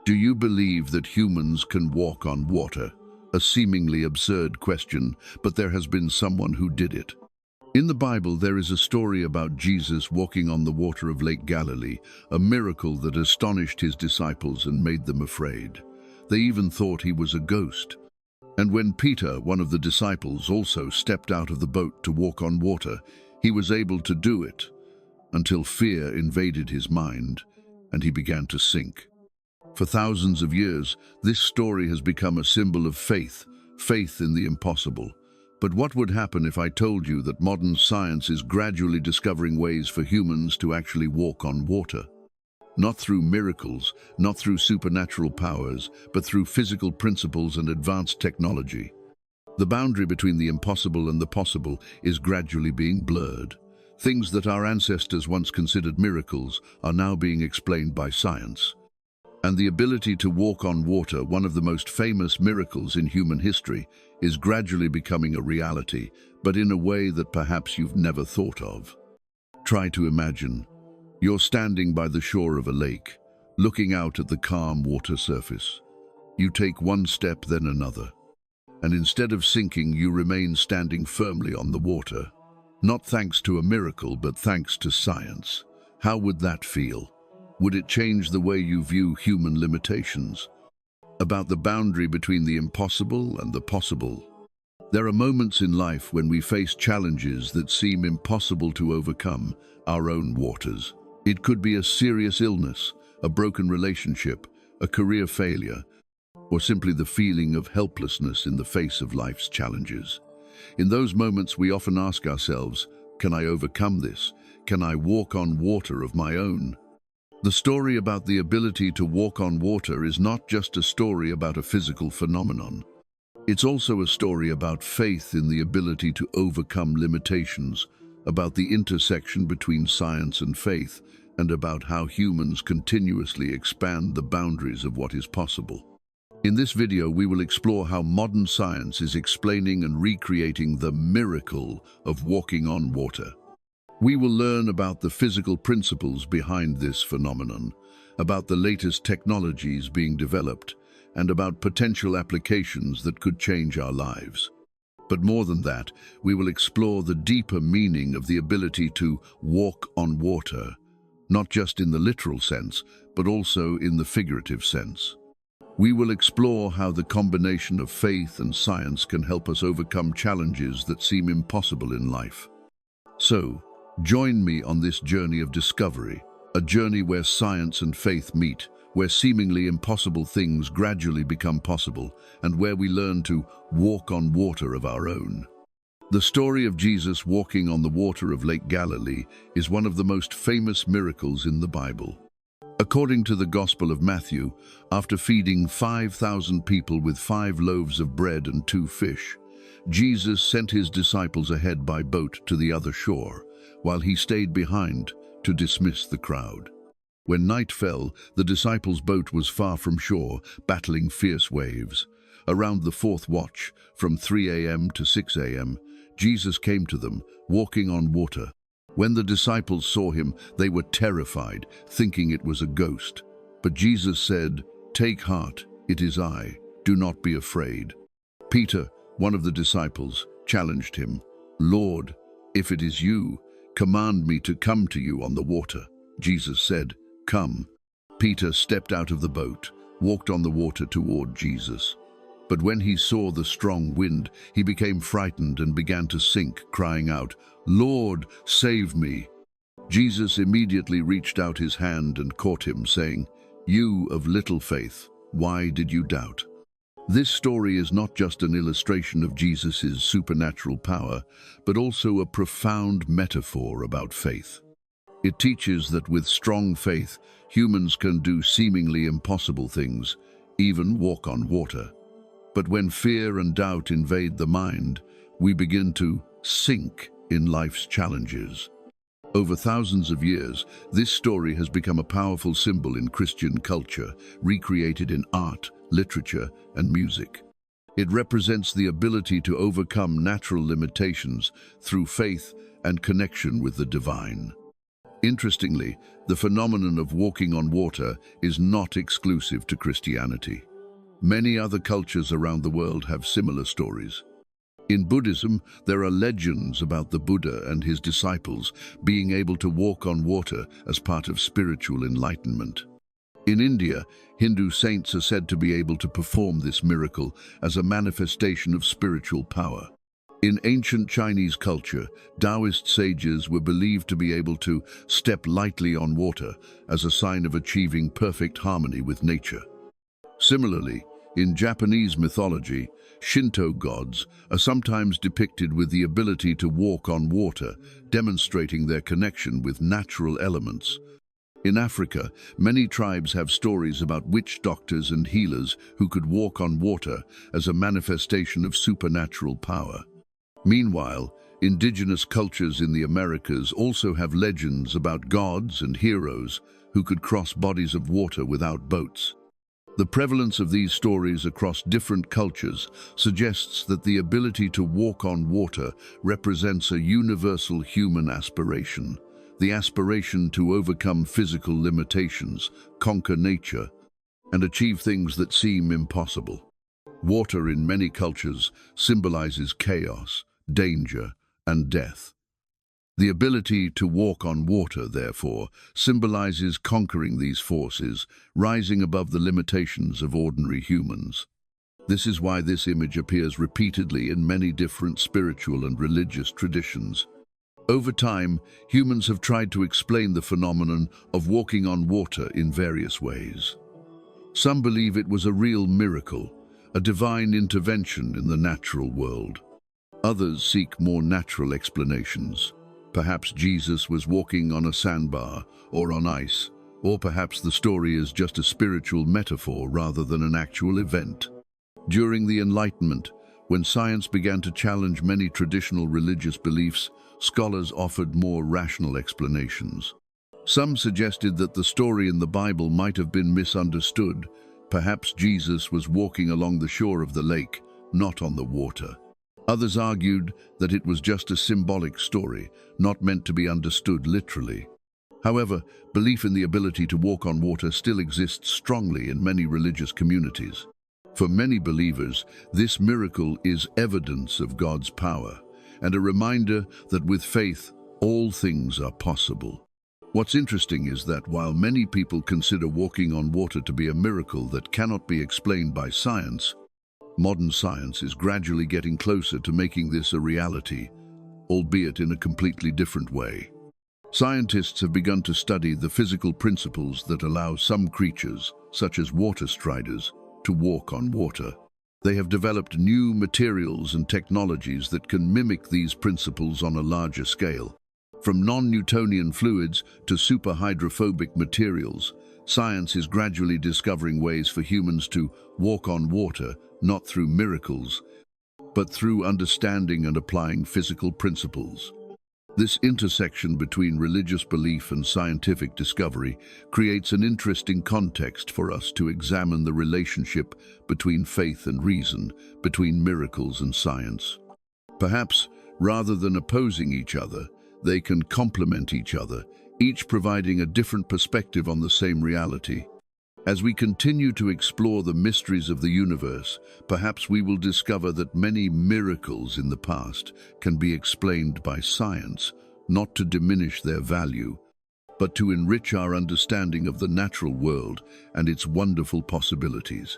Do you believe that humans can walk on water? A seemingly absurd question, but there has been someone who did it. In the Bible, there is a story about Jesus walking on the water of Lake Galilee, a miracle that astonished his disciples and made them afraid. They even thought he was a ghost. And when Peter, one of the disciples, also stepped out of the boat to walk on water, he was able to do it, until fear invaded his mind and he began to sink. For thousands of years, this story has become a symbol of faith, faith in the impossible. But what would happen if I told you that modern science is gradually discovering ways for humans to actually walk on water? Not through miracles, not through supernatural powers, but through physical principles and advanced technology. The boundary between the impossible and the possible is gradually being blurred. Things that our ancestors once considered miracles are now being explained by science. And the ability to walk on water, one of the most famous miracles in human history, is gradually becoming a reality, but in a way that perhaps you've never thought of. Try to imagine. You're standing by the shore of a lake, looking out at the calm water surface. You take one step, then another. And instead of sinking, you remain standing firmly on the water. Not thanks to a miracle, but thanks to science. How would that feel? Would it change the way you view human limitations? About the boundary between the impossible and the possible. There are moments in life when we face challenges that seem impossible to overcome, our own waters. It could be a serious illness, a broken relationship, a career failure, or simply the feeling of helplessness in the face of life's challenges. In those moments, we often ask ourselves, can I overcome this? Can I walk on water of my own? The story about the ability to walk on water is not just a story about a physical phenomenon. It's also a story about faith in the ability to overcome limitations, about the intersection between science and faith, and about how humans continuously expand the boundaries of what is possible. In this video, we will explore how modern science is explaining and recreating the miracle of walking on water. We will learn about the physical principles behind this phenomenon, about the latest technologies being developed, and about potential applications that could change our lives. But more than that, we will explore the deeper meaning of the ability to walk on water, not just in the literal sense, but also in the figurative sense. We will explore how the combination of faith and science can help us overcome challenges that seem impossible in life. So, join me on this journey of discovery, a journey where science and faith meet, where seemingly impossible things gradually become possible, and where we learn to walk on water of our own. The story of Jesus walking on the water of Lake Galilee is one of the most famous miracles in the Bible. According to the Gospel of Matthew, after feeding 5,000 people with 5 loaves of bread and 2 fish, Jesus sent his disciples ahead by boat to the other shore, while he stayed behind to dismiss the crowd. When night fell, the disciples' boat was far from shore, battling fierce waves. Around the 4th watch, from 3 a.m. to 6 a.m., Jesus came to them, walking on water. When the disciples saw him, they were terrified, thinking it was a ghost. But Jesus said, "Take heart, it is I. Do not be afraid." Peter, one of the disciples, challenged him, "Lord, if it is you, command me to come to you on the water." Jesus said, "Come." Peter stepped out of the boat, walked on the water toward Jesus. But when he saw the strong wind, he became frightened and began to sink, crying out, "Lord, save me." Jesus immediately reached out his hand and caught him, saying, "You of little faith, why did you doubt?" This story is not just an illustration of Jesus' supernatural power, but also a profound metaphor about faith. It teaches that with strong faith, humans can do seemingly impossible things, even walk on water. But when fear and doubt invade the mind, we begin to sink in life's challenges. Over thousands of years, this story has become a powerful symbol in Christian culture, recreated in art, literature, and music. It represents the ability to overcome natural limitations through faith and connection with the divine. Interestingly, the phenomenon of walking on water is not exclusive to Christianity. Many other cultures around the world have similar stories. In Buddhism, there are legends about the Buddha and his disciples being able to walk on water as part of spiritual enlightenment. In India, Hindu saints are said to be able to perform this miracle as a manifestation of spiritual power. In ancient Chinese culture, Taoist sages were believed to be able to step lightly on water as a sign of achieving perfect harmony with nature. Similarly, in Japanese mythology, Shinto gods are sometimes depicted with the ability to walk on water, demonstrating their connection with natural elements. In Africa, many tribes have stories about witch doctors and healers who could walk on water as a manifestation of supernatural power. Meanwhile, indigenous cultures in the Americas also have legends about gods and heroes who could cross bodies of water without boats. The prevalence of these stories across different cultures suggests that the ability to walk on water represents a universal human aspiration, the aspiration to overcome physical limitations, conquer nature, and achieve things that seem impossible. Water in many cultures symbolizes chaos, danger, and death. The ability to walk on water, therefore, symbolizes conquering these forces, rising above the limitations of ordinary humans. This is why this image appears repeatedly in many different spiritual and religious traditions. Over time, humans have tried to explain the phenomenon of walking on water in various ways. Some believe it was a real miracle, a divine intervention in the natural world. Others seek more natural explanations. Perhaps Jesus was walking on a sandbar or on ice, or perhaps the story is just a spiritual metaphor rather than an actual event. During the Enlightenment, when science began to challenge many traditional religious beliefs, scholars offered more rational explanations. Some suggested that the story in the Bible might have been misunderstood. Perhaps Jesus was walking along the shore of the lake, not on the water. Others argued that it was just a symbolic story, not meant to be understood literally. However, belief in the ability to walk on water still exists strongly in many religious communities. For many believers, this miracle is evidence of God's power and a reminder that with faith, all things are possible. What's interesting is that while many people consider walking on water to be a miracle that cannot be explained by science, modern science is gradually getting closer to making this a reality, albeit in a completely different way. Scientists have begun to study the physical principles that allow some creatures, such as water striders, to walk on water. They have developed new materials and technologies that can mimic these principles on a larger scale. From non-Newtonian fluids to superhydrophobic materials, science is gradually discovering ways for humans to walk on water, not through miracles, but through understanding and applying physical principles. This intersection between religious belief and scientific discovery creates an interesting context for us to examine the relationship between faith and reason, between miracles and science. Perhaps, rather than opposing each other, they can complement each other, each providing a different perspective on the same reality. As we continue to explore the mysteries of the universe, perhaps we will discover that many miracles in the past can be explained by science, not to diminish their value, but to enrich our understanding of the natural world and its wonderful possibilities.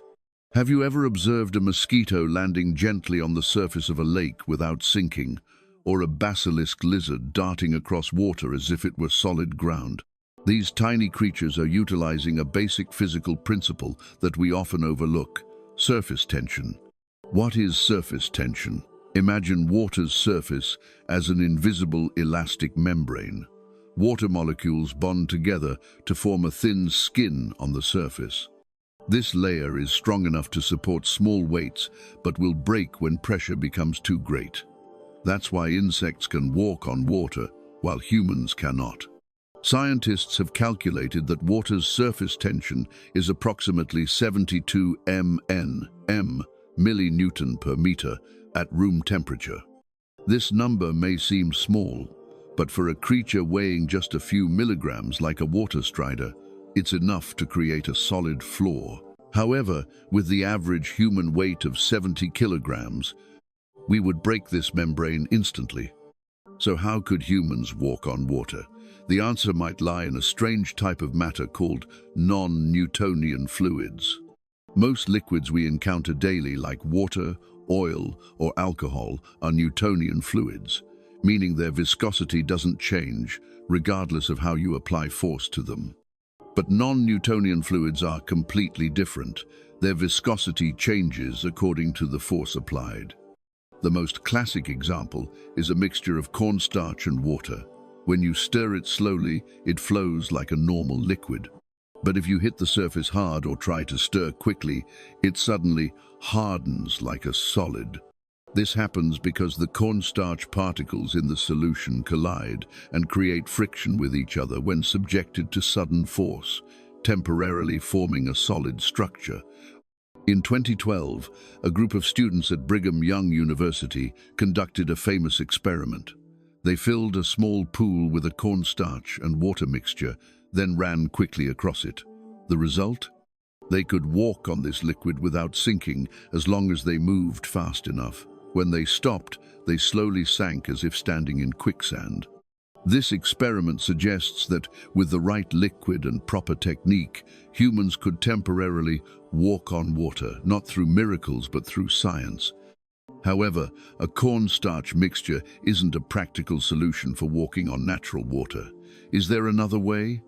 Have you ever observed a mosquito landing gently on the surface of a lake without sinking, or a basilisk lizard darting across water as if it were solid ground? These tiny creatures are utilizing a basic physical principle that we often overlook: surface tension. What is surface tension? Imagine water's surface as an invisible elastic membrane. Water molecules bond together to form a thin skin on the surface. This layer is strong enough to support small weights, but will break when pressure becomes too great. That's why insects can walk on water, while humans cannot. Scientists have calculated that water's surface tension is approximately 72 millinewton per meter at room temperature. This number may seem small, But for a creature weighing just a few milligrams like a water strider, it's enough to create a solid floor. However, with the average human weight of 70 kilograms, we would break this membrane instantly. So how could humans walk on water? The answer might lie in a strange type of matter called non-Newtonian fluids. Most liquids we encounter daily, like water, oil, or alcohol, are Newtonian fluids, meaning their viscosity doesn't change, regardless of how you apply force to them. But non-Newtonian fluids are completely different. Their viscosity changes according to the force applied. The most classic example is a mixture of cornstarch and water. When you stir it slowly, it flows like a normal liquid. But if you hit the surface hard or try to stir quickly, it suddenly hardens like a solid. This happens because the cornstarch particles in the solution collide and create friction with each other when subjected to sudden force, temporarily forming a solid structure. In 2012, a group of students at Brigham Young University conducted a famous experiment. They filled a small pool with a cornstarch and water mixture, then ran quickly across it. The result? They could walk on this liquid without sinking as long as they moved fast enough. When they stopped, they slowly sank as if standing in quicksand. This experiment suggests that with the right liquid and proper technique, humans could temporarily walk on water, not through miracles but through science. However, a cornstarch mixture isn't a practical solution for walking on natural water. Is there another way?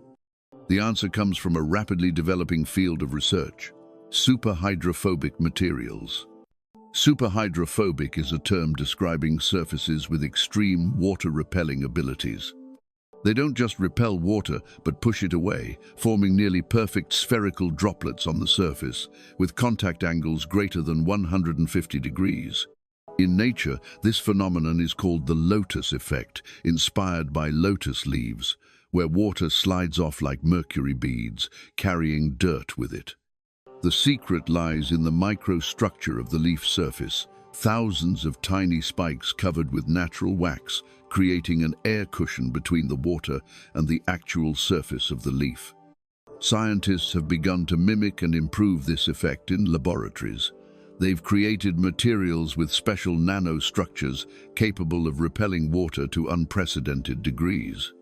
The answer comes from a rapidly developing field of research: superhydrophobic materials. Superhydrophobic is a term describing surfaces with extreme water-repelling abilities. They don't just repel water, but push it away, forming nearly perfect spherical droplets on the surface, with contact angles greater than 150 degrees. In nature, this phenomenon is called the lotus effect, inspired by lotus leaves, where water slides off like mercury beads, carrying dirt with it. The secret lies in the microstructure of the leaf surface, thousands of tiny spikes covered with natural wax, creating an air cushion between the water and the actual surface of the leaf. Scientists have begun to mimic and improve this effect in laboratories. They've created materials with special nanostructures capable of repelling water to unprecedented degrees.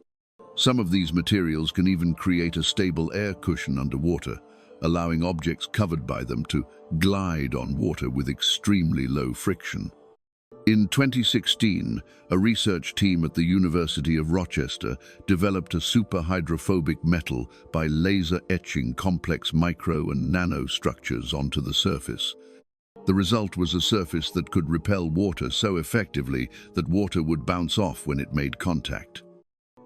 Some of these materials can even create a stable air cushion underwater, allowing objects covered by them to glide on water with extremely low friction. In 2016, a research team at the University of Rochester developed a superhydrophobic metal by laser etching complex micro and nano structures onto the surface. The result was a surface that could repel water so effectively that water would bounce off when it made contact.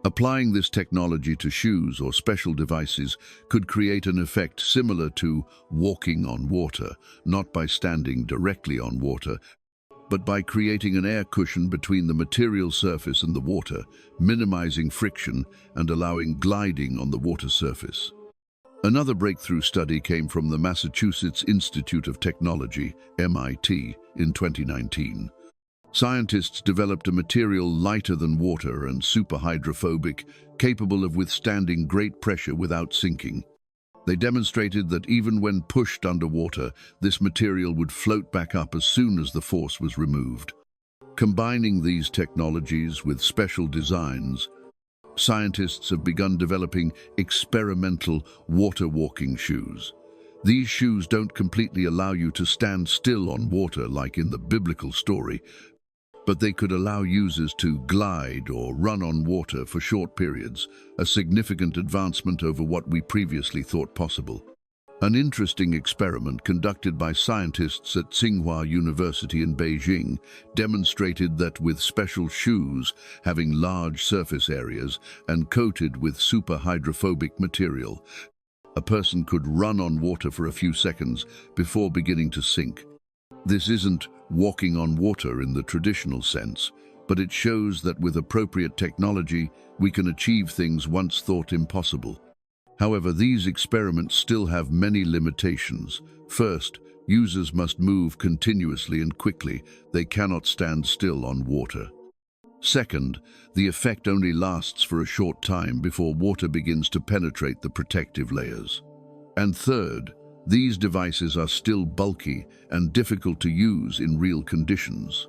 Applying this technology to shoes or special devices could create an effect similar to walking on water, not by standing directly on water, but by creating an air cushion between the material surface and the water, minimizing friction and allowing gliding on the water surface. Another breakthrough study came from the Massachusetts Institute of Technology, MIT, in 2019. Scientists developed a material lighter than water and superhydrophobic, capable of withstanding great pressure without sinking. They demonstrated that even when pushed underwater, this material would float back up as soon as the force was removed. Combining these technologies with special designs, scientists have begun developing experimental water-walking shoes. These shoes don't completely allow you to stand still on water like in the biblical story, but they could allow users to glide or run on water for short periods, a significant advancement over what we previously thought possible. An interesting experiment conducted by scientists at Tsinghua University in Beijing demonstrated that with special shoes having large surface areas and coated with superhydrophobic material, a person could run on water for a few seconds before beginning to sink. This isn't walking on water in the traditional sense, but it shows that with appropriate technology, we can achieve things once thought impossible. However, these experiments still have many limitations. First, users must move continuously and quickly. They cannot stand still on water. Second, the effect only lasts for a short time before water begins to penetrate the protective layers. And third, these devices are still bulky and difficult to use in real conditions.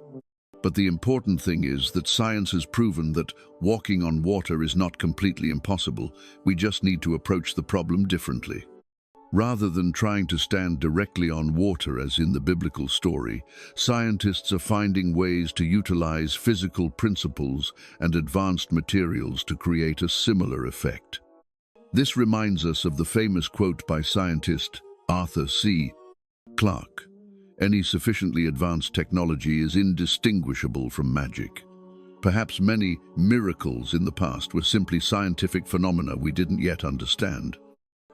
But the important thing is that science has proven that walking on water is not completely impossible. We just need to approach the problem differently. Rather than trying to stand directly on water as in the biblical story, scientists are finding ways to utilize physical principles and advanced materials to create a similar effect. This reminds us of the famous quote by scientist Arthur C. Clarke: "Any sufficiently advanced technology is indistinguishable from magic." Perhaps many miracles in the past were simply scientific phenomena we didn't yet understand.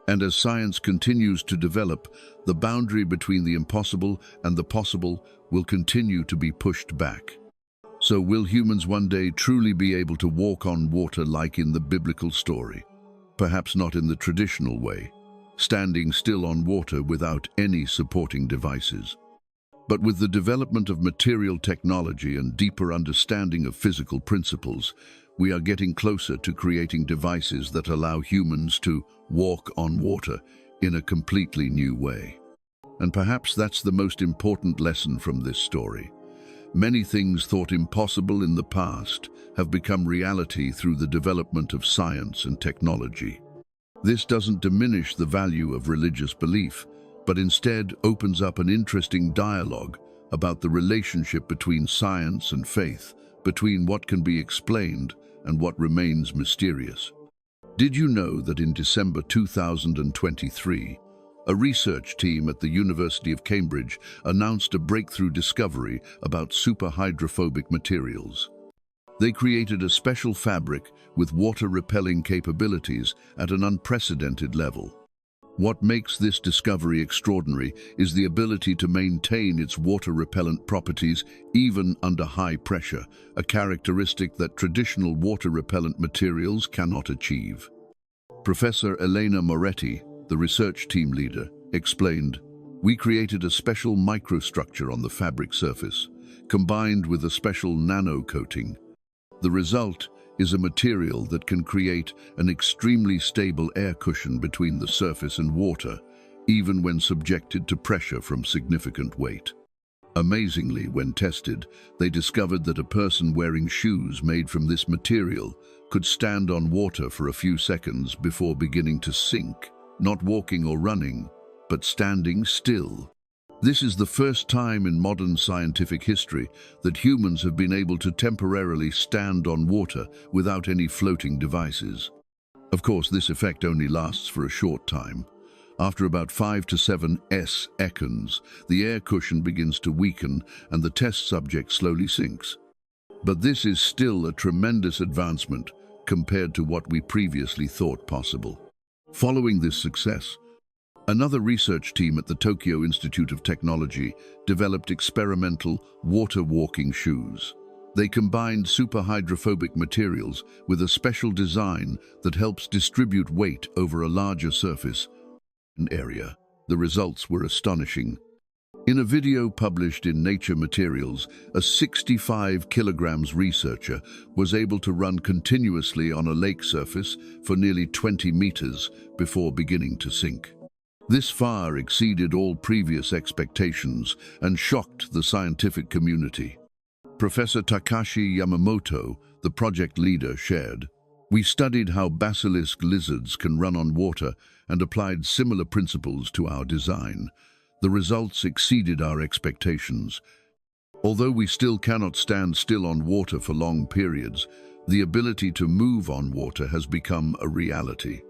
And as science continues to develop, the boundary between the impossible and the possible will continue to be pushed back. So will humans one day truly be able to walk on water like in the biblical story? Perhaps not in the traditional way, standing still on water without any supporting devices. But with the development of material technology and deeper understanding of physical principles, we are getting closer to creating devices that allow humans to walk on water in a completely new way. And perhaps that's the most important lesson from this story. Many things thought impossible in the past have become reality through the development of science and technology. This doesn't diminish the value of religious belief, but instead opens up an interesting dialogue about the relationship between science and faith, between what can be explained and what remains mysterious. Did you know that in December 2023, a research team at the University of Cambridge announced a breakthrough discovery about superhydrophobic materials? They created a special fabric with water-repelling capabilities at an unprecedented level. What makes this discovery extraordinary is the ability to maintain its water-repellent properties even under high pressure, a characteristic that traditional water-repellent materials cannot achieve. Professor Elena Moretti, the research team leader, explained, "We created a special microstructure on the fabric surface, combined with a special nano-coating. The result is a material that can create an extremely stable air cushion between the surface and water, even when subjected to pressure from significant weight." Amazingly, when tested, they discovered that a person wearing shoes made from this material could stand on water for a few seconds before beginning to sink, not walking or running, but standing still. This is the first time in modern scientific history that humans have been able to temporarily stand on water without any floating devices. Of course, this effect only lasts for a short time. After about 5 to 7 seconds, the air cushion begins to weaken and the test subject slowly sinks. But this is still a tremendous advancement compared to what we previously thought possible. Following this success, another research team at the Tokyo Institute of Technology developed experimental water-walking shoes. They combined superhydrophobic materials with a special design that helps distribute weight over a larger surface and area. The results were astonishing. In a video published in Nature Materials, a 65 kilograms researcher was able to run continuously on a lake surface for nearly 20 meters before beginning to sink. This far exceeded all previous expectations and shocked the scientific community. Professor Takashi Yamamoto, the project leader, shared, "We studied how basilisk lizards can run on water and applied similar principles to our design. The results exceeded our expectations. Although we still cannot stand still on water for long periods, the ability to move on water has become a reality."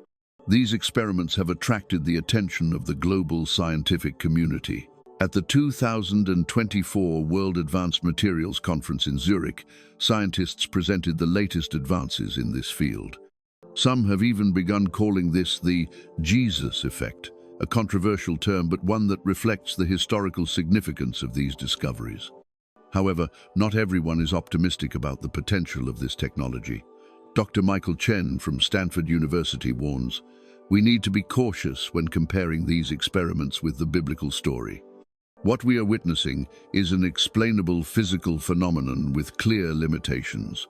These experiments have attracted the attention of the global scientific community. At the 2024 World Advanced Materials Conference in Zurich, scientists presented the latest advances in this field. Some have even begun calling this the Jesus effect, a controversial term but one that reflects the historical significance of these discoveries. However, not everyone is optimistic about the potential of this technology. Dr. Michael Chen from Stanford University warns, "We need to be cautious when comparing these experiments with the biblical story. What we are witnessing is an explainable physical phenomenon with clear limitations.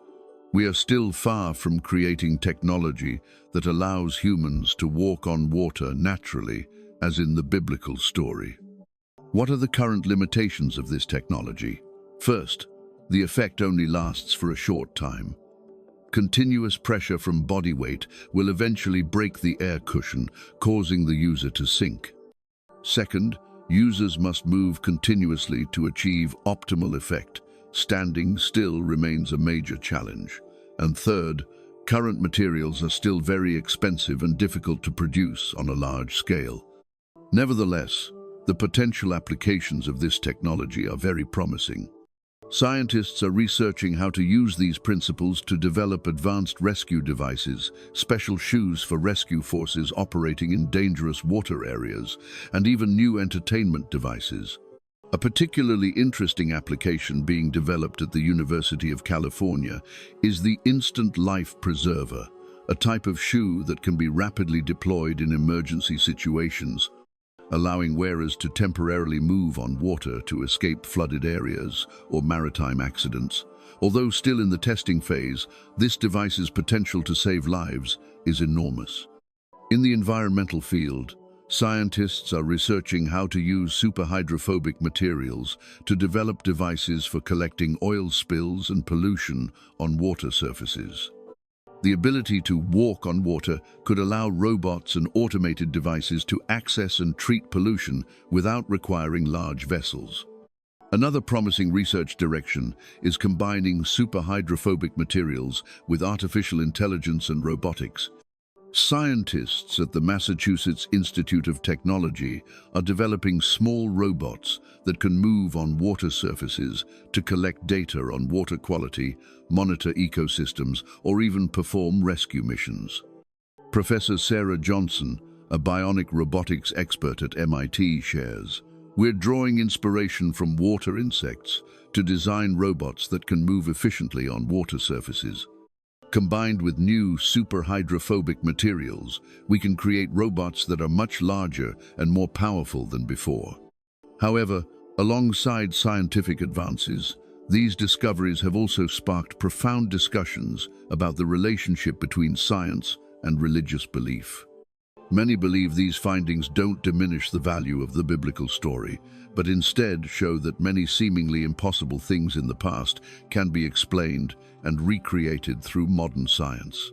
We are still far from creating technology that allows humans to walk on water naturally, as in the biblical story. What are the current limitations of this technology? First, the effect only lasts for a short time. Continuous pressure from body weight will eventually break the air cushion, causing the user to sink. Second, users must move continuously to achieve optimal effect. Standing still remains a major challenge. And third, current materials are still very expensive and difficult to produce on a large scale. Nevertheless, the potential applications of this technology are very promising. Scientists are researching how to use these principles to develop advanced rescue devices, special shoes for rescue forces operating in dangerous water areas, and even new entertainment devices. A particularly interesting application being developed at the University of California is the Instant Life Preserver, a type of shoe that can be rapidly deployed in emergency situations, allowing wearers to temporarily move on water to escape flooded areas or maritime accidents. Although still in the testing phase, this device's potential to save lives is enormous. In the environmental field, scientists are researching how to use superhydrophobic materials to develop devices for collecting oil spills and pollution on water surfaces. The ability to walk on water could allow robots and automated devices to access and treat pollution without requiring large vessels. Another promising research direction is combining superhydrophobic materials with artificial intelligence and robotics. Scientists at the Massachusetts Institute of Technology are developing small robots that can move on water surfaces to collect data on water quality, monitor ecosystems, or even perform rescue missions. Professor Sarah Johnson, a bionic robotics expert at MIT, shares, "We're drawing inspiration from water insects to design robots that can move efficiently on water surfaces. Combined with new superhydrophobic materials, we can create robots that are much larger and more powerful than before." However, alongside scientific advances, these discoveries have also sparked profound discussions about the relationship between science and religious belief. Many believe these findings don't diminish the value of the biblical story, but instead show that many seemingly impossible things in the past can be explained and recreated through modern science.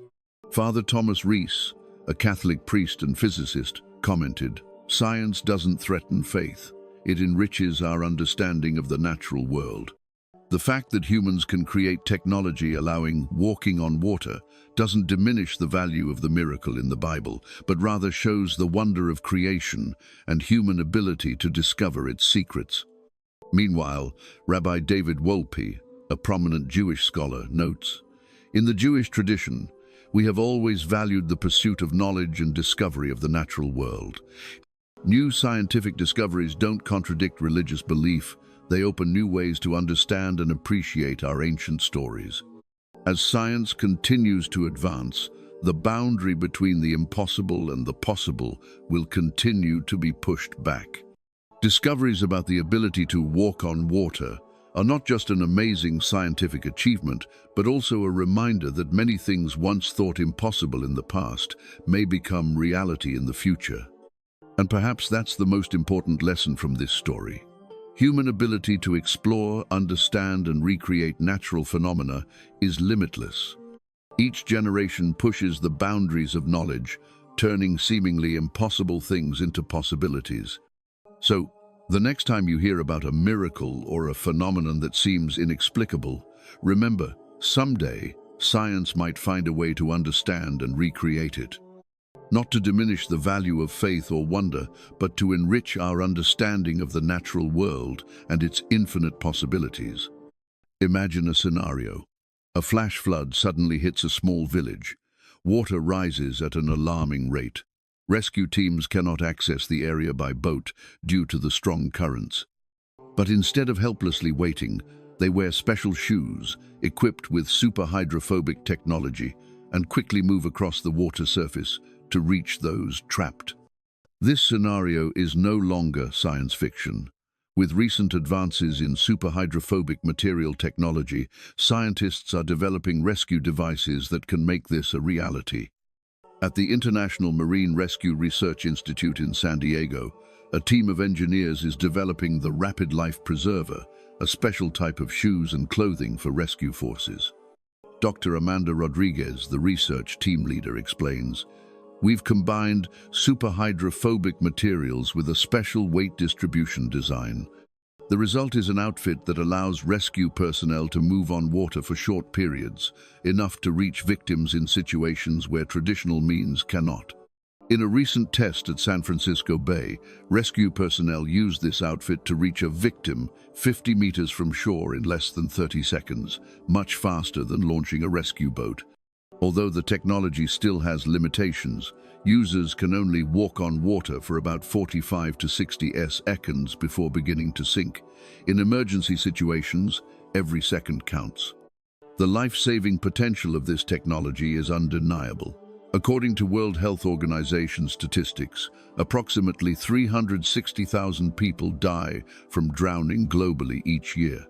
Father Thomas Rees, a Catholic priest and physicist, commented, "Science doesn't threaten faith. It enriches our understanding of the natural world. The fact that humans can create technology allowing walking on water doesn't diminish the value of the miracle in the Bible, but rather shows the wonder of creation and human ability to discover its secrets." Meanwhile, Rabbi David Wolpe, a prominent Jewish scholar, notes, "In the Jewish tradition, we have always valued the pursuit of knowledge and discovery of the natural world. New scientific discoveries don't contradict religious belief. They open new ways to understand and appreciate our ancient stories." As science continues to advance, the boundary between the impossible and the possible will continue to be pushed back. Discoveries about the ability to walk on water are not just an amazing scientific achievement, but also a reminder that many things once thought impossible in the past may become reality in the future. And perhaps that's the most important lesson from this story. Human ability to explore, understand, and recreate natural phenomena is limitless. Each generation pushes the boundaries of knowledge, turning seemingly impossible things into possibilities. So, the next time you hear about a miracle or a phenomenon that seems inexplicable, remember, someday, science might find a way to understand and recreate it. Not to diminish the value of faith or wonder, but to enrich our understanding of the natural world and its infinite possibilities. Imagine a scenario. A flash flood suddenly hits a small village. Water rises at an alarming rate. Rescue teams cannot access the area by boat due to the strong currents. But instead of helplessly waiting, they wear special shoes equipped with superhydrophobic technology and quickly move across the water surface to reach those trapped. This scenario is no longer science fiction. With recent advances in superhydrophobic material technology, scientists are developing rescue devices that can make this a reality. At the International Marine Rescue Research Institute in San Diego, a team of engineers is developing the Rapid Life Preserver, a special type of shoes and clothing for rescue forces. Dr. Amanda Rodriguez, the research team leader, explains, "We've combined superhydrophobic materials with a special weight distribution design. The result is an outfit that allows rescue personnel to move on water for short periods, enough to reach victims in situations where traditional means cannot." In a recent test at San Francisco Bay, rescue personnel used this outfit to reach a victim 50 meters from shore in less than 30 seconds, much faster than launching a rescue boat. Although the technology still has limitations, users can only walk on water for about 45 to 60 seconds before beginning to sink. In emergency situations, every second counts. The life-saving potential of this technology is undeniable. According to World Health Organization statistics, approximately 360,000 people die from drowning globally each year.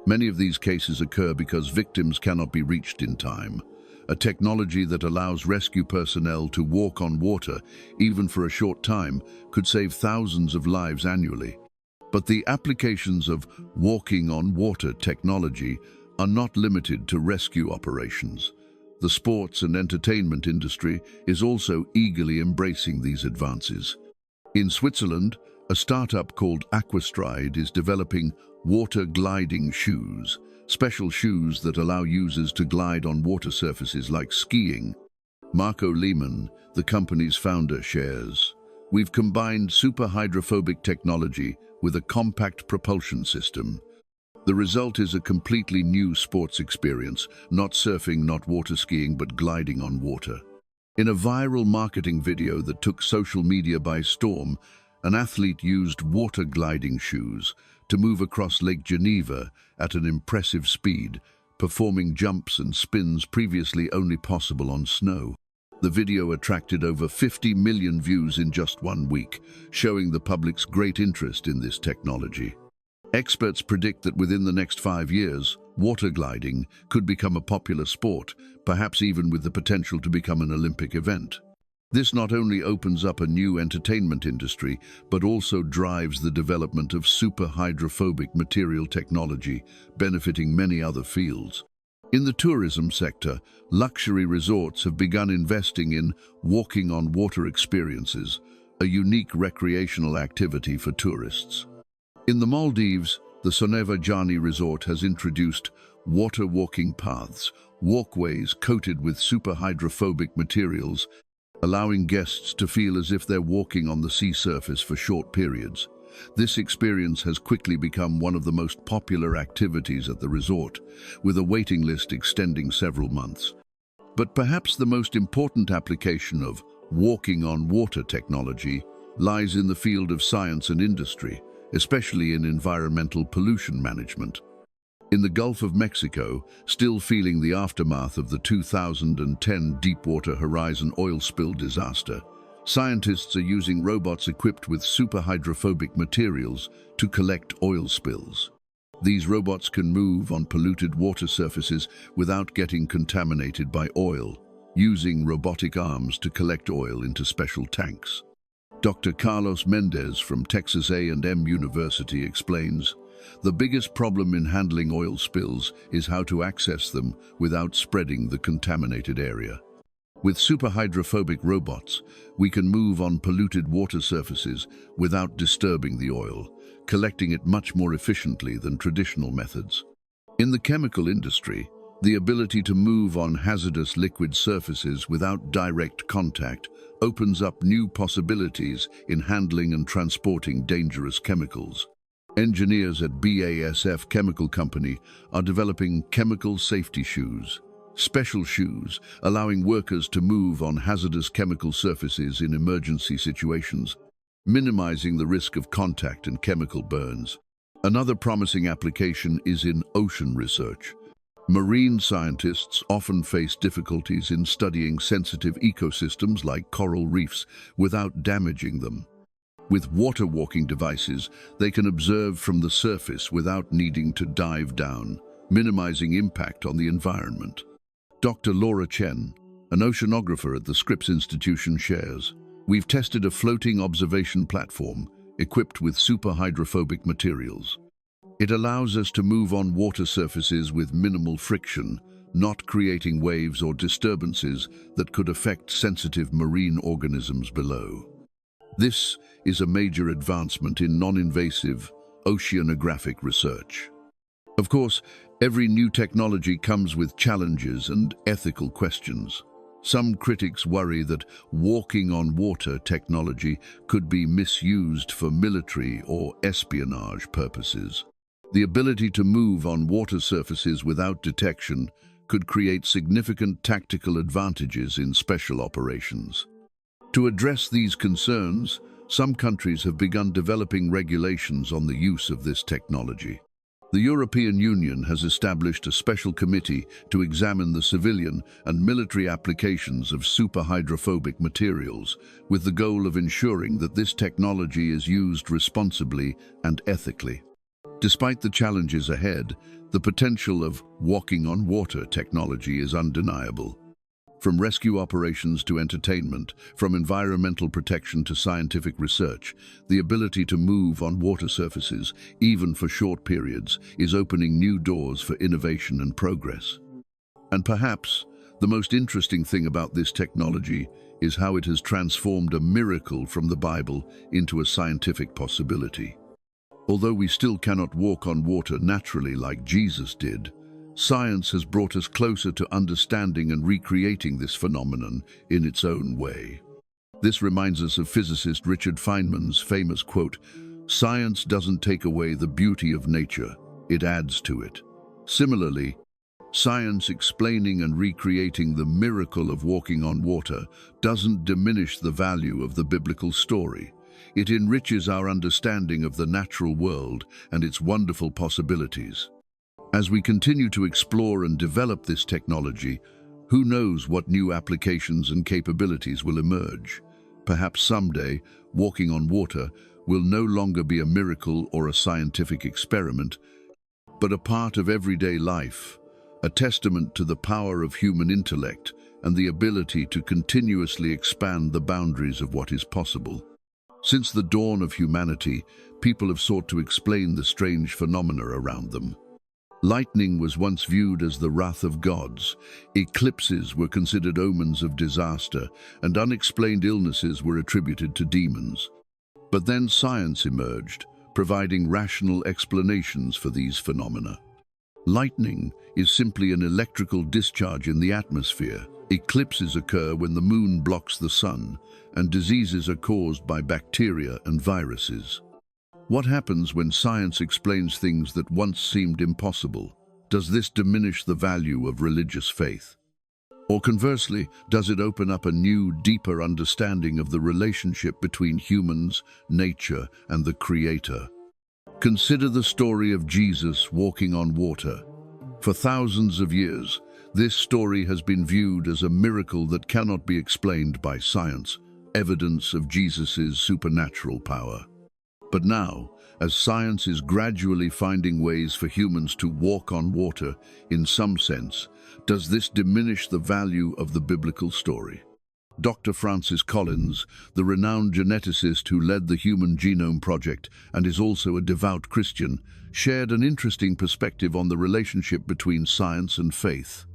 Many of these cases occur because victims cannot be reached in time. A technology that allows rescue personnel to walk on water, even for a short time, could save thousands of lives annually. But the applications of walking on water technology are not limited to rescue operations. The sports and entertainment industry is also eagerly embracing these advances. In Switzerland, a startup called Aquastride is developing water gliding shoes, special shoes that allow users to glide on water surfaces like skiing. Marco Lehmann, the company's founder, shares, "We've combined superhydrophobic technology with a compact propulsion system. The result is a completely new sports experience, not surfing, not water skiing, but gliding on water." In a viral marketing video that took social media by storm, an athlete used water gliding shoes to move across Lake Geneva at an impressive speed, performing jumps and spins previously only possible on snow. The video attracted over 50 million views in just 1 week, showing the public's great interest in this technology. Experts predict that within the next 5 years, water gliding could become a popular sport, perhaps even with the potential to become an Olympic event. This not only opens up a new entertainment industry, but also drives the development of superhydrophobic material technology, benefiting many other fields. In the tourism sector, luxury resorts have begun investing in walking on water experiences, a unique recreational activity for tourists. In the Maldives, the SpiritualJourney resort has introduced water walking paths, walkways coated with superhydrophobic materials, allowing guests to feel as if they're walking on the sea surface for short periods. This experience has quickly become one of the most popular activities at the resort, with a waiting list extending several months. But perhaps the most important application of walking on water technology lies in the field of science and industry, especially in environmental pollution management. In the Gulf of Mexico, still feeling the aftermath of the 2010 Deepwater Horizon oil spill disaster, scientists are using robots equipped with superhydrophobic materials to collect oil spills. These robots can move on polluted water surfaces without getting contaminated by oil, using robotic arms to collect oil into special tanks. Dr. Carlos Mendez from Texas A&M University explains, "The biggest problem in handling oil spills is how to access them without spreading the contaminated area. With superhydrophobic robots, we can move on polluted water surfaces without disturbing the oil, collecting it much more efficiently than traditional methods." In the chemical industry, the ability to move on hazardous liquid surfaces without direct contact opens up new possibilities in handling and transporting dangerous chemicals. Engineers at BASF Chemical Company are developing chemical safety shoes, special shoes allowing workers to move on hazardous chemical surfaces in emergency situations, minimizing the risk of contact and chemical burns. Another promising application is in ocean research. Marine scientists often face difficulties in studying sensitive ecosystems like coral reefs without damaging them. With water-walking devices, they can observe from the surface without needing to dive down, minimizing impact on the environment. Dr. Laura Chen, an oceanographer at the Scripps Institution, shares, "We've tested a floating observation platform equipped with super hydrophobic materials. It allows us to move on water surfaces with minimal friction, not creating waves or disturbances that could affect sensitive marine organisms below." This is a major advancement in non-invasive oceanographic research. Of course, every new technology comes with challenges and ethical questions. Some critics worry that walking on water technology could be misused for military or espionage purposes. The ability to move on water surfaces without detection could create significant tactical advantages in special operations. To address these concerns, some countries have begun developing regulations on the use of this technology. The European Union has established a special committee to examine the civilian and military applications of superhydrophobic materials, with the goal of ensuring that this technology is used responsibly and ethically. Despite the challenges ahead, the potential of walking on water technology is undeniable. From rescue operations to entertainment, from environmental protection to scientific research, the ability to move on water surfaces, even for short periods, is opening new doors for innovation and progress. And perhaps the most interesting thing about this technology is how it has transformed a miracle from the Bible into a scientific possibility. Although we still cannot walk on water naturally like Jesus did, science has brought us closer to understanding and recreating this phenomenon in its own way. This reminds us of physicist Richard Feynman's famous quote, "Science doesn't take away the beauty of nature, it adds to it." Similarly, science explaining and recreating the miracle of walking on water doesn't diminish the value of the biblical story. It enriches our understanding of the natural world and its wonderful possibilities. As we continue to explore and develop this technology, who knows what new applications and capabilities will emerge? Perhaps someday, walking on water will no longer be a miracle or a scientific experiment, but a part of everyday life, a testament to the power of human intellect and the ability to continuously expand the boundaries of what is possible. Since the dawn of humanity, people have sought to explain the strange phenomena around them. Lightning was once viewed as the wrath of gods, eclipses were considered omens of disaster, and unexplained illnesses were attributed to demons. But then science emerged, providing rational explanations for these phenomena. Lightning is simply an electrical discharge in the atmosphere. Eclipses occur when the moon blocks the sun, and diseases are caused by bacteria and viruses. What happens when science explains things that once seemed impossible? Does this diminish the value of religious faith? Or conversely, does it open up a new, deeper understanding of the relationship between humans, nature, and the Creator? Consider the story of Jesus walking on water. For thousands of years, this story has been viewed as a miracle that cannot be explained by science, evidence of Jesus' supernatural power. But now, as science is gradually finding ways for humans to walk on water, in some sense, does this diminish the value of the biblical story? Dr. Francis Collins, the renowned geneticist who led the Human Genome Project and is also a devout Christian, shared an interesting perspective on the relationship between science and faith.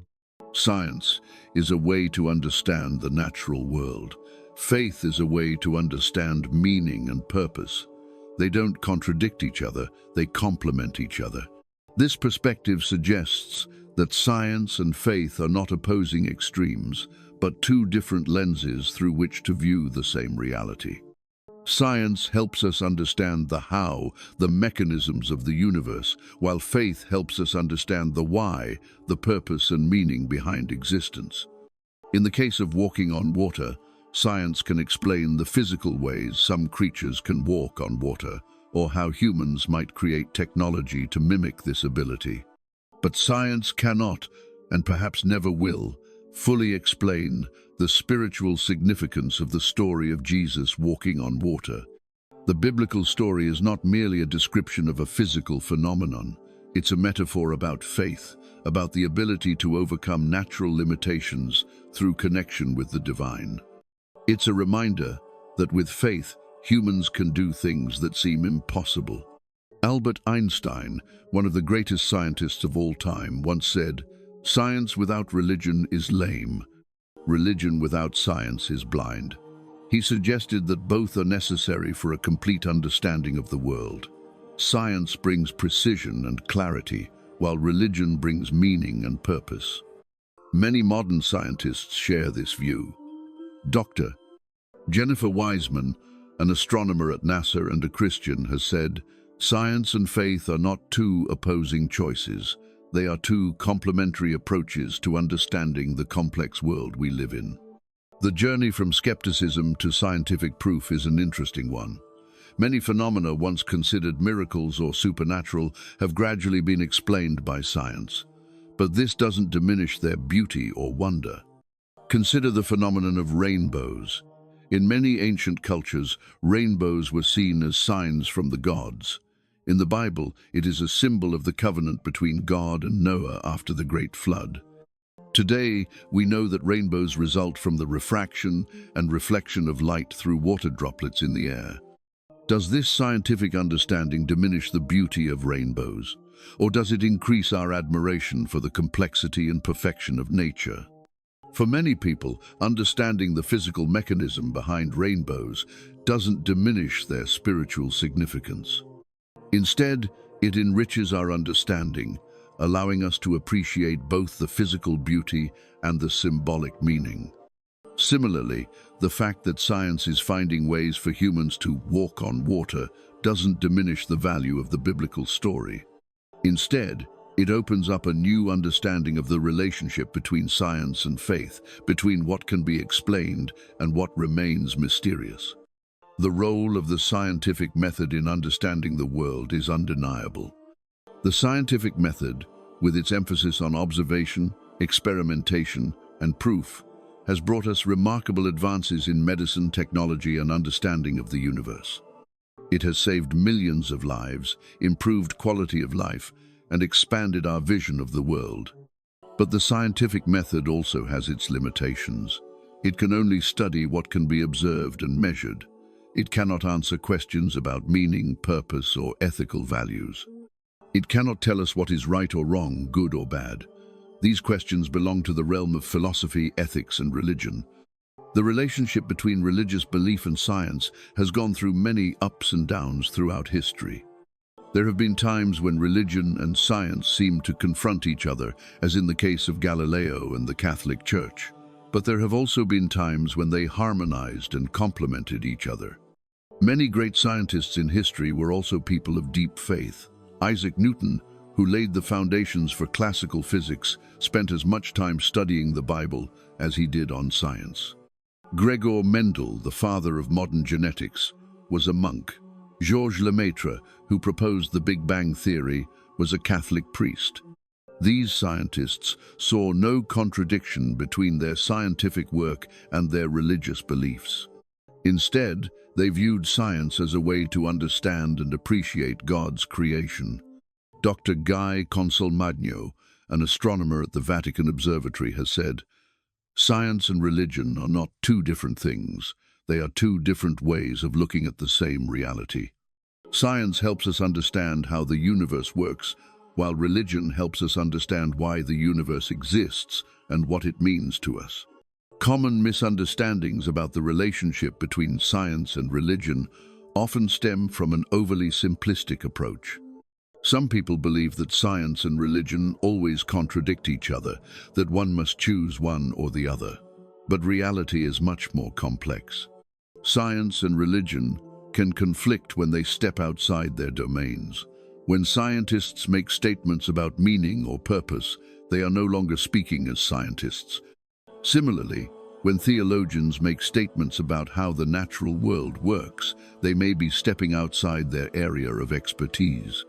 Science is a way to understand the natural world. Faith is a way to understand meaning and purpose. They don't contradict each other, they complement each other. This perspective suggests that science and faith are not opposing extremes, but two different lenses through which to view the same reality. Science helps us understand the how, the mechanisms of the universe, while faith helps us understand the why, the purpose and meaning behind existence. In the case of walking on water, science can explain the physical ways some creatures can walk on water, or how humans might create technology to mimic this ability. But science cannot, and perhaps never will, fully explain the spiritual significance of the story of Jesus walking on water. The biblical story is not merely a description of a physical phenomenon. It's a metaphor about faith, about the ability to overcome natural limitations through connection with the divine. It's a reminder that with faith, humans can do things that seem impossible. Albert Einstein, one of the greatest scientists of all time, once said, "Science without religion is lame. Religion without science is blind." He suggested that both are necessary for a complete understanding of the world. Science brings precision and clarity, while religion brings meaning and purpose. Many modern scientists share this view. Dr. Jennifer Wiseman, an astronomer at NASA and a Christian, has said, "Science and faith are not two opposing choices. They are two complementary approaches to understanding the complex world we live in." The journey from skepticism to scientific proof is an interesting one. Many phenomena once considered miracles or supernatural have gradually been explained by science. But this doesn't diminish their beauty or wonder. Consider the phenomenon of rainbows. In many ancient cultures, rainbows were seen as signs from the gods. In the Bible, it is a symbol of the covenant between God and Noah after the Great Flood. Today, we know that rainbows result from the refraction and reflection of light through water droplets in the air. Does this scientific understanding diminish the beauty of rainbows, or does it increase our admiration for the complexity and perfection of nature? For many people, understanding the physical mechanism behind rainbows doesn't diminish their spiritual significance. Instead, it enriches our understanding, allowing us to appreciate both the physical beauty and the symbolic meaning. Similarly, the fact that science is finding ways for humans to walk on water doesn't diminish the value of the biblical story. Instead, it opens up a new understanding of the relationship between science and faith, between what can be explained and what remains mysterious. The role of the scientific method in understanding the world is undeniable. The scientific method, with its emphasis on observation, experimentation, and proof, has brought us remarkable advances in medicine, technology, and understanding of the universe. It has saved millions of lives, improved quality of life, and expanded our vision of the world. But the scientific method also has its limitations. It can only study what can be observed and measured. It cannot answer questions about meaning, purpose, or ethical values. It cannot tell us what is right or wrong, good or bad. These questions belong to the realm of philosophy, ethics, and religion. The relationship between religious belief and science has gone through many ups and downs throughout history. There have been times when religion and science seemed to confront each other, as in the case of Galileo and the Catholic Church. But there have also been times when they harmonized and complemented each other. Many great scientists in history were also people of deep faith. Isaac Newton, who laid the foundations for classical physics, spent as much time studying the Bible as he did on science. Gregor Mendel, the father of modern genetics, was a monk. Georges Lemaitre, who proposed the Big Bang Theory, was a Catholic priest. These scientists saw no contradiction between their scientific work and their religious beliefs. Instead, they viewed science as a way to understand and appreciate God's creation. Dr. Guy Consolmagno, an astronomer at the Vatican Observatory, has said, "Science and religion are not two different things. They are two different ways of looking at the same reality. Science helps us understand how the universe works, while religion helps us understand why the universe exists and what it means to us." Common misunderstandings about the relationship between science and religion often stem from an overly simplistic approach. Some people believe that science and religion always contradict each other, that one must choose one or the other. But reality is much more complex. Science and religion can conflict when they step outside their domains. When scientists make statements about meaning or purpose, they are no longer speaking as scientists. Similarly, when theologians make statements about how the natural world works, they may be stepping outside their area of expertise.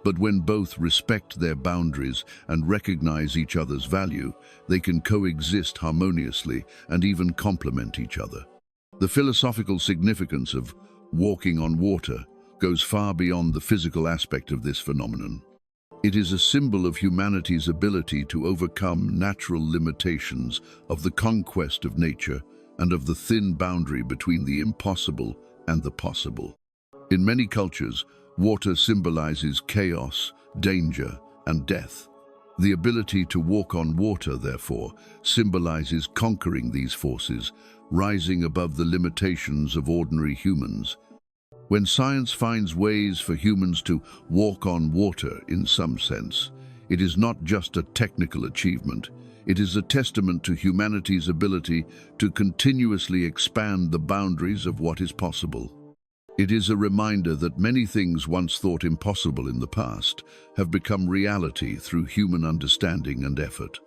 But when both respect their boundaries and recognize each other's value, they can coexist harmoniously and even complement each other. The philosophical significance of walking on water, goes far beyond the physical aspect of this phenomenon. It is a symbol of humanity's ability to overcome natural limitations, of the conquest of nature, and of the thin boundary between the impossible and the possible. In many cultures, water symbolizes chaos, danger, and death. The ability to walk on water, therefore, symbolizes conquering these forces, rising above the limitations of ordinary humans. When science finds ways for humans to walk on water in some sense, it is not just a technical achievement. It is a testament to humanity's ability to continuously expand the boundaries of what is possible. It is a reminder that many things once thought impossible in the past have become reality through human understanding and effort.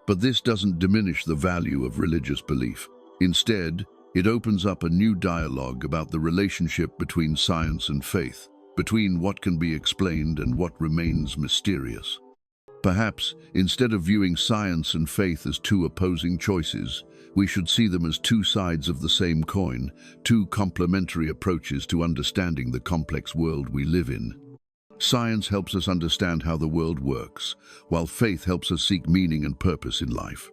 But this doesn't diminish the value of religious belief. Instead, it opens up a new dialogue about the relationship between science and faith, between what can be explained and what remains mysterious. Perhaps, instead of viewing science and faith as two opposing choices, we should see them as two sides of the same coin, two complementary approaches to understanding the complex world we live in. Science helps us understand how the world works, while faith helps us seek meaning and purpose in life.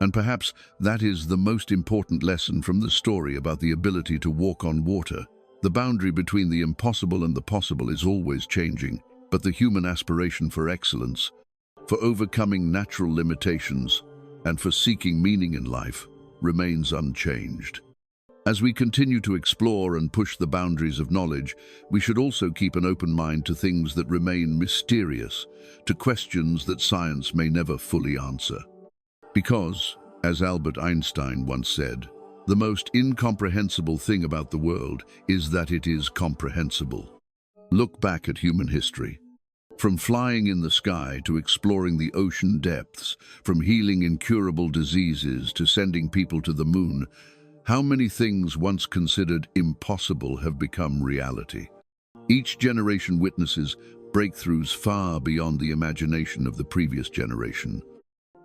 And perhaps that is the most important lesson from the story about the ability to walk on water. The boundary between the impossible and the possible is always changing, but the human aspiration for excellence, for overcoming natural limitations, and for seeking meaning in life remains unchanged. As we continue to explore and push the boundaries of knowledge, we should also keep an open mind to things that remain mysterious, to questions that science may never fully answer. Because, as Albert Einstein once said, the most incomprehensible thing about the world is that it is comprehensible. Look back at human history. From flying in the sky to exploring the ocean depths, from healing incurable diseases to sending people to the moon, how many things once considered impossible have become reality? Each generation witnesses breakthroughs far beyond the imagination of the previous generation.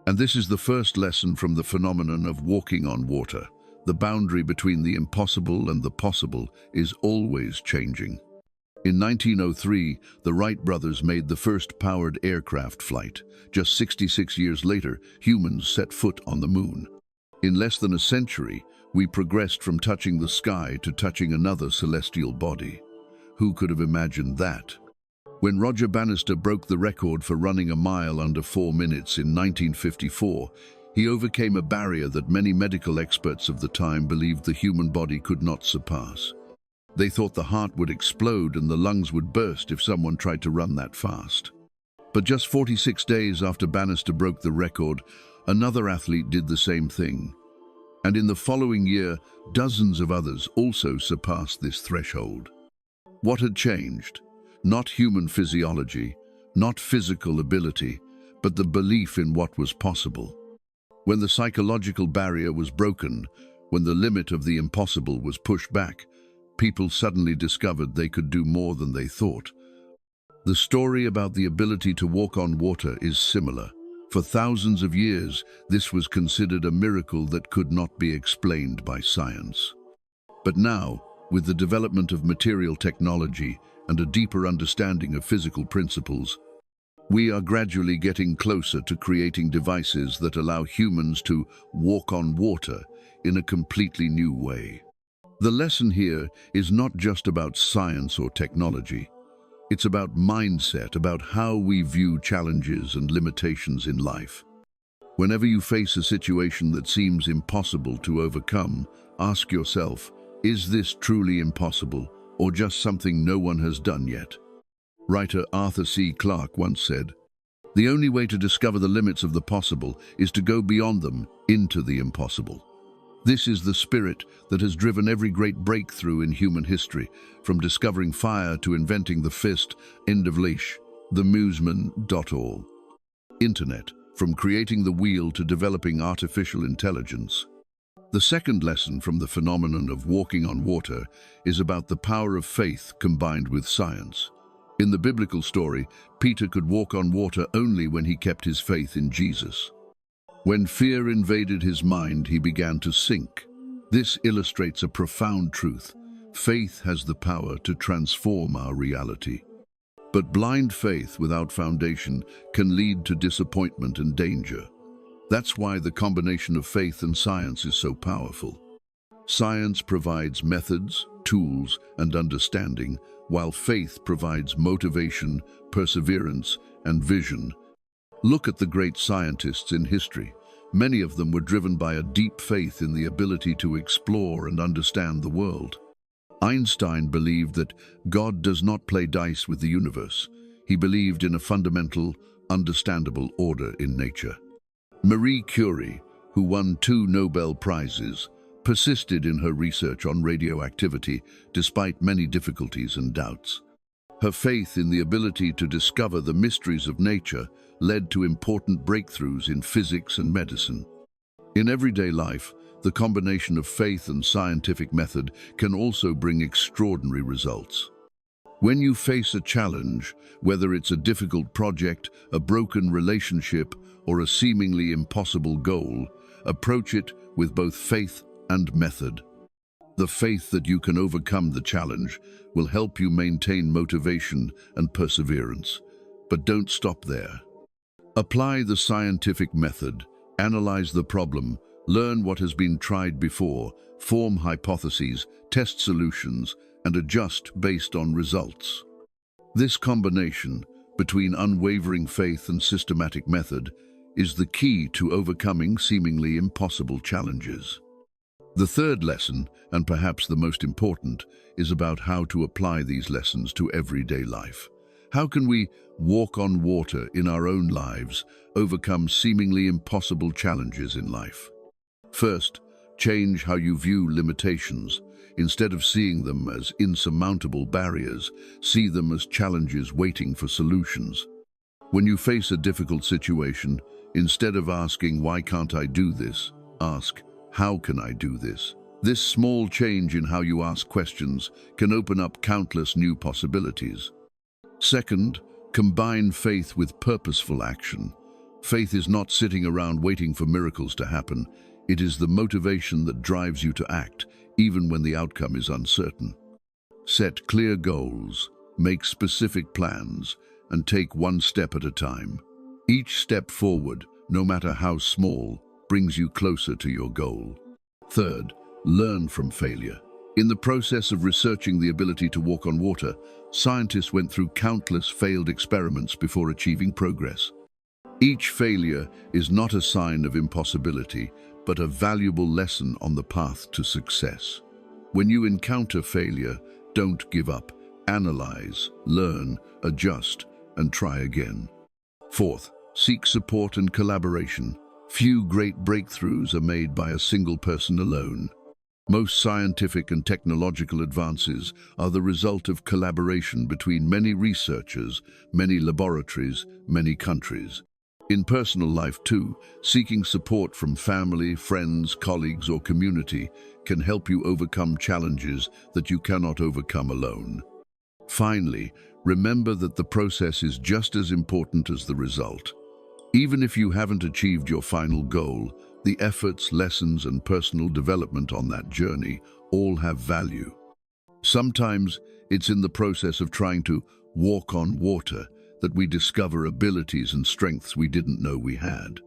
And this is the first lesson from the phenomenon of walking on water. The boundary between the impossible and the possible is always changing. In 1903, the Wright brothers made the first powered aircraft flight. Just 66 years later, humans set foot on the moon. In less than a century, we progressed from touching the sky to touching another celestial body. Who could have imagined that? When Roger Bannister broke the record for running a mile under 4 minutes in 1954, he overcame a barrier that many medical experts of the time believed the human body could not surpass. They thought the heart would explode and the lungs would burst if someone tried to run that fast. But just 46 days after Bannister broke the record, another athlete did the same thing. And in the following year, dozens of others also surpassed this threshold. What had changed? Not human physiology, not physical ability, but the belief in what was possible. When the psychological barrier was broken, when the limit of the impossible was pushed back, people suddenly discovered they could do more than they thought. The story about the ability to walk on water is similar. For thousands of years, this was considered a miracle that could not be explained by science. But now, with the development of material technology and a deeper understanding of physical principles, we are gradually getting closer to creating devices that allow humans to walk on water in a completely new way. The lesson here is not just about science or technology. It's about mindset, about how we view challenges and limitations in life. Whenever you face a situation that seems impossible to overcome, ask yourself, is this truly impossible or just something no one has done yet? Writer Arthur C. Clarke once said, "The only way to discover the limits of the possible is to go beyond them into the impossible." This is the spirit that has driven every great breakthrough in human history, from discovering fire to inventing the fist, end of leash, the Musman.org. Internet, from creating the wheel to developing artificial intelligence. The second lesson from the phenomenon of walking on water is about the power of faith combined with science. In the biblical story, Peter could walk on water only when he kept his faith in Jesus. When fear invaded his mind, he began to sink. This illustrates a profound truth. Faith has the power to transform our reality. But blind faith without foundation can lead to disappointment and danger. That's why the combination of faith and science is so powerful. Science provides methods, tools, and understanding, while faith provides motivation, perseverance, and vision. Look at the great scientists in history. Many of them were driven by a deep faith in the ability to explore and understand the world. Einstein believed that God does not play dice with the universe. He believed in a fundamental, understandable order in nature. Marie Curie, who won 2 Nobel Prizes, persisted in her research on radioactivity despite many difficulties and doubts. Her faith in the ability to discover the mysteries of nature led to important breakthroughs in physics and medicine. In everyday life, the combination of faith and scientific method can also bring extraordinary results. When you face a challenge, whether it's a difficult project, a broken relationship, or a seemingly impossible goal, approach it with both faith and method. The faith that you can overcome the challenge will help you maintain motivation and perseverance. But don't stop there. Apply the scientific method, analyze the problem, learn what has been tried before, form hypotheses, test solutions, and adjust based on results. This combination between unwavering faith and systematic method is the key to overcoming seemingly impossible challenges. The third lesson, and perhaps the most important, is about how to apply these lessons to everyday life. How can we walk on water in our own lives, overcome seemingly impossible challenges in life? First, change how you view limitations. Instead of seeing them as insurmountable barriers, see them as challenges waiting for solutions. When you face a difficult situation, instead of asking, "Why can't I do this?" ask, "How can I do this?" This small change in how you ask questions can open up countless new possibilities. Second, combine faith with purposeful action. Faith is not sitting around waiting for miracles to happen. It is the motivation that drives you to act, even when the outcome is uncertain. Set clear goals, make specific plans, and take one step at a time. Each step forward, no matter how small, brings you closer to your goal. Third, learn from failure. In the process of researching the ability to walk on water, scientists went through countless failed experiments before achieving progress. Each failure is not a sign of impossibility, but a valuable lesson on the path to success. When you encounter failure, don't give up. Analyze, learn, adjust, and try again. Fourth, seek support and collaboration. Few great breakthroughs are made by a single person alone. Most scientific and technological advances are the result of collaboration between many researchers, many laboratories, many countries. In personal life too, seeking support from family, friends, colleagues, or community can help you overcome challenges that you cannot overcome alone. Finally, remember that the process is just as important as the result. Even if you haven't achieved your final goal, the efforts, lessons, and personal development on that journey all have value. Sometimes it's in the process of trying to walk on water that we discover abilities and strengths we didn't know we had.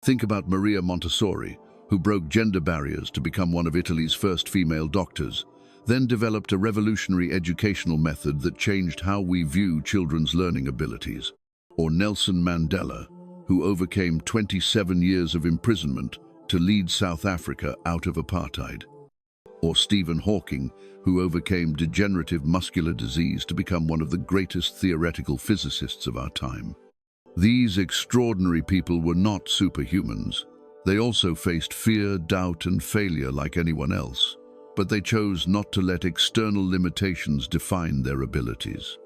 Think about Maria Montessori, who broke gender barriers to become one of Italy's first female doctors, then developed a revolutionary educational method that changed how we view children's learning abilities. Or Nelson Mandela, who overcame 27 years of imprisonment to lead South Africa out of apartheid. Or Stephen Hawking, who overcame degenerative muscular disease to become one of the greatest theoretical physicists of our time. These extraordinary people were not superhumans. They also faced fear, doubt, and failure like anyone else, but they chose not to let external limitations define their abilities.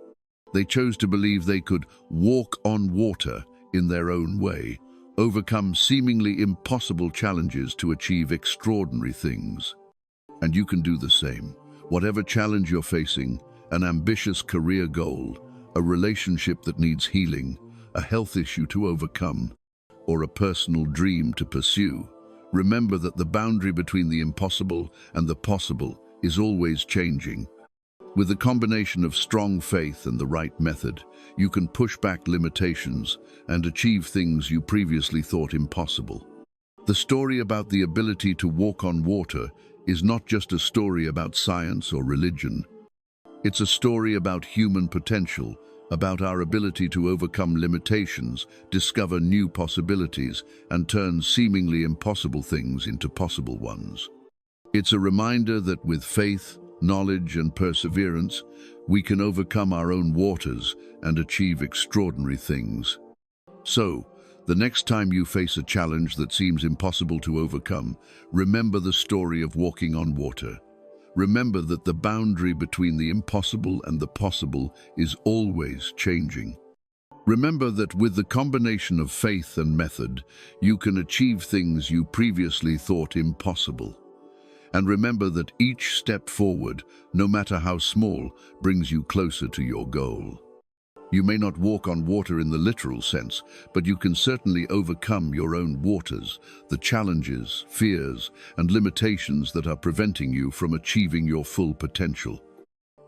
They chose to believe they could walk on water in their own way, overcome seemingly impossible challenges to achieve extraordinary things. And you can do the same. Whatever challenge you're facing, an ambitious career goal, a relationship that needs healing, a health issue to overcome, or a personal dream to pursue, remember that the boundary between the impossible and the possible is always changing. With the combination of strong faith and the right method, you can push back limitations and achieve things you previously thought impossible. The story about the ability to walk on water is not just a story about science or religion. It's a story about human potential, about our ability to overcome limitations, discover new possibilities, and turn seemingly impossible things into possible ones. It's a reminder that with faith, knowledge, and perseverance, we can overcome our own waters and achieve extraordinary things. So, the next time you face a challenge that seems impossible to overcome, remember the story of walking on water. Remember that the boundary between the impossible and the possible is always changing. Remember that with the combination of faith and method, you can achieve things you previously thought impossible. And remember that each step forward, no matter how small, brings you closer to your goal. You may not walk on water in the literal sense, but you can certainly overcome your own waters, the challenges, fears, and limitations that are preventing you from achieving your full potential.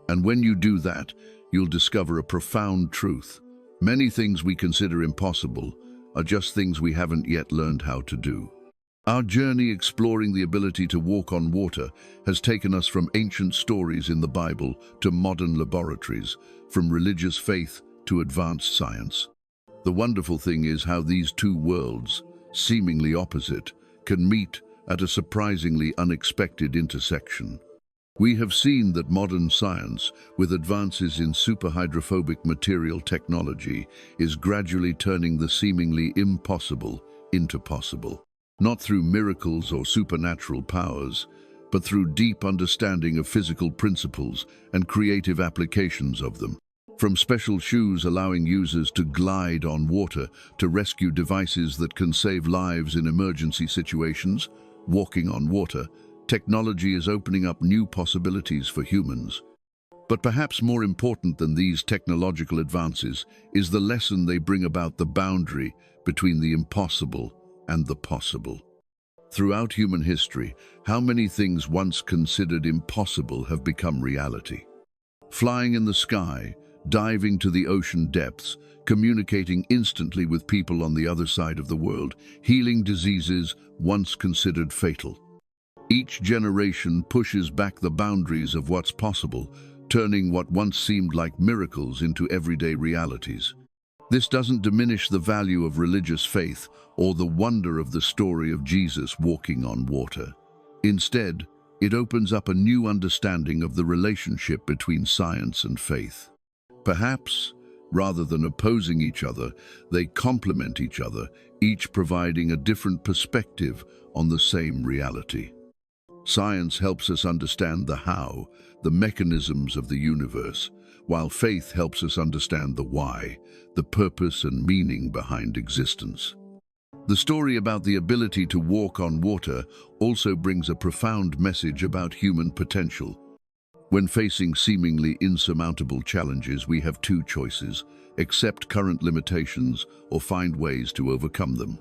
And when you do that, you'll discover a profound truth. Many things we consider impossible are just things we haven't yet learned how to do. Our journey exploring the ability to walk on water has taken us from ancient stories in the Bible to modern laboratories, from religious faith to advanced science. The wonderful thing is how these two worlds, seemingly opposite, can meet at a surprisingly unexpected intersection. We have seen that modern science, with advances in superhydrophobic material technology, is gradually turning the seemingly impossible into possible. Not through miracles or supernatural powers, but through deep understanding of physical principles and creative applications of them. From special shoes allowing users to glide on water to rescue devices that can save lives in emergency situations, walking on water, technology is opening up new possibilities for humans. But perhaps more important than these technological advances is the lesson they bring about the boundary between the impossible and the possible. Throughout human history, how many things once considered impossible have become reality? Flying in the sky, diving to the ocean depths, communicating instantly with people on the other side of the world, healing diseases once considered fatal. Each generation pushes back the boundaries of what's possible, turning what once seemed like miracles into everyday realities. This doesn't diminish the value of religious faith or the wonder of the story of Jesus walking on water. Instead, it opens up a new understanding of the relationship between science and faith. Perhaps, rather than opposing each other, they complement each other, each providing a different perspective on the same reality. Science helps us understand the how, the mechanisms of the universe, while faith helps us understand the why, the purpose and meaning behind existence. The story about the ability to walk on water also brings a profound message about human potential. When facing seemingly insurmountable challenges, we have two choices: accept current limitations or find ways to overcome them.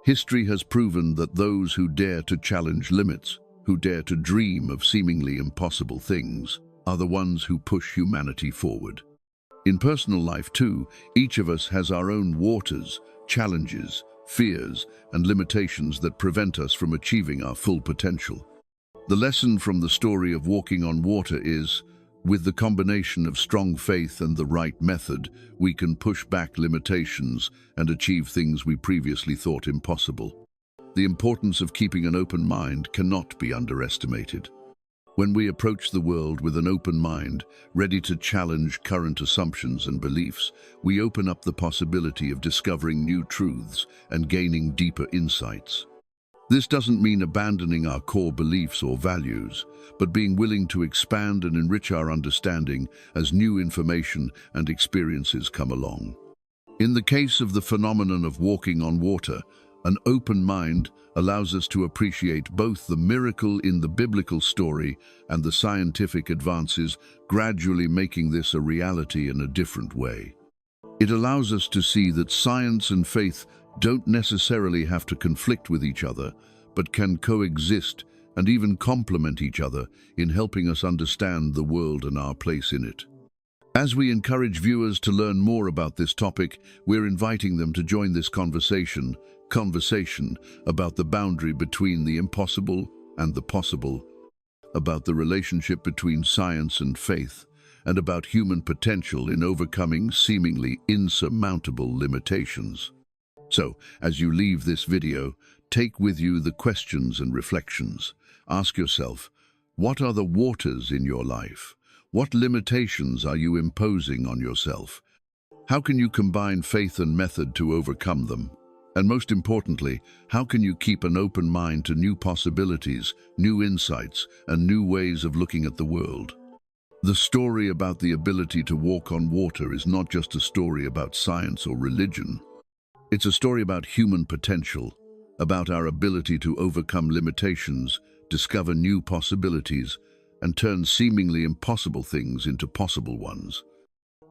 History has proven that those who dare to challenge limits, who dare to dream of seemingly impossible things, are the ones who push humanity forward. In personal life too, each of us has our own waters, challenges, fears, and limitations that prevent us from achieving our full potential. The lesson from the story of walking on water is, with the combination of strong faith and the right method, we can push back limitations and achieve things we previously thought impossible. The importance of keeping an open mind cannot be underestimated. When we approach the world with an open mind, ready to challenge current assumptions and beliefs, we open up the possibility of discovering new truths and gaining deeper insights. This doesn't mean abandoning our core beliefs or values, but being willing to expand and enrich our understanding as new information and experiences come along. In the case of the phenomenon of walking on water, an open mind allows us to appreciate both the miracle in the biblical story and the scientific advances, gradually making this a reality in a different way. It allows us to see that science and faith don't necessarily have to conflict with each other, but can coexist and even complement each other in helping us understand the world and our place in it. As we encourage viewers to learn more about this topic, we're inviting them to join this conversation about the boundary between the impossible and the possible, about the relationship between science and faith, and about human potential in overcoming seemingly insurmountable limitations. So, as you leave this video, take with you the questions and reflections. Ask yourself, what are the waters in your life? What limitations are you imposing on yourself? How can you combine faith and method to overcome them? And most importantly, how can you keep an open mind to new possibilities, new insights, and new ways of looking at the world? The story about the ability to walk on water is not just a story about science or religion. It's a story about human potential, about our ability to overcome limitations, discover new possibilities, and turn seemingly impossible things into possible ones.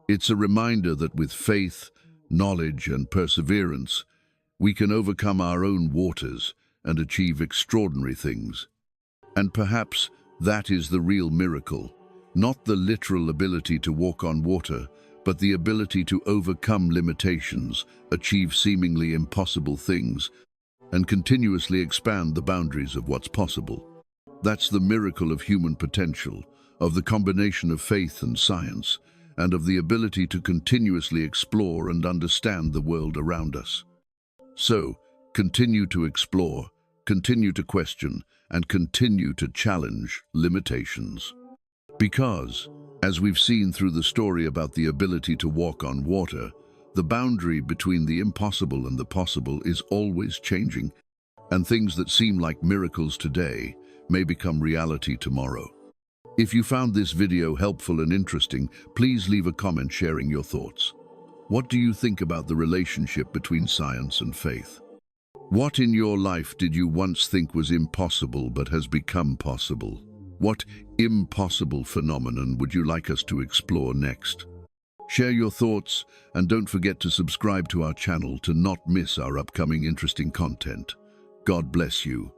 It's a reminder that with faith, knowledge, and perseverance, we can overcome our own waters and achieve extraordinary things. And perhaps that is the real miracle, not the literal ability to walk on water, but the ability to overcome limitations, achieve seemingly impossible things, and continuously expand the boundaries of what's possible. That's the miracle of human potential, of the combination of faith and science, and of the ability to continuously explore and understand the world around us. So, continue to explore, continue to question, and continue to challenge limitations. Because, as we've seen through the story about the ability to walk on water, the boundary between the impossible and the possible is always changing, and things that seem like miracles today may become reality tomorrow. If you found this video helpful and interesting, please leave a comment sharing your thoughts. What do you think about the relationship between science and faith? What in your life did you once think was impossible but has become possible? What impossible phenomenon would you like us to explore next? Share your thoughts and don't forget to subscribe to our channel to not miss our upcoming interesting content. God bless you.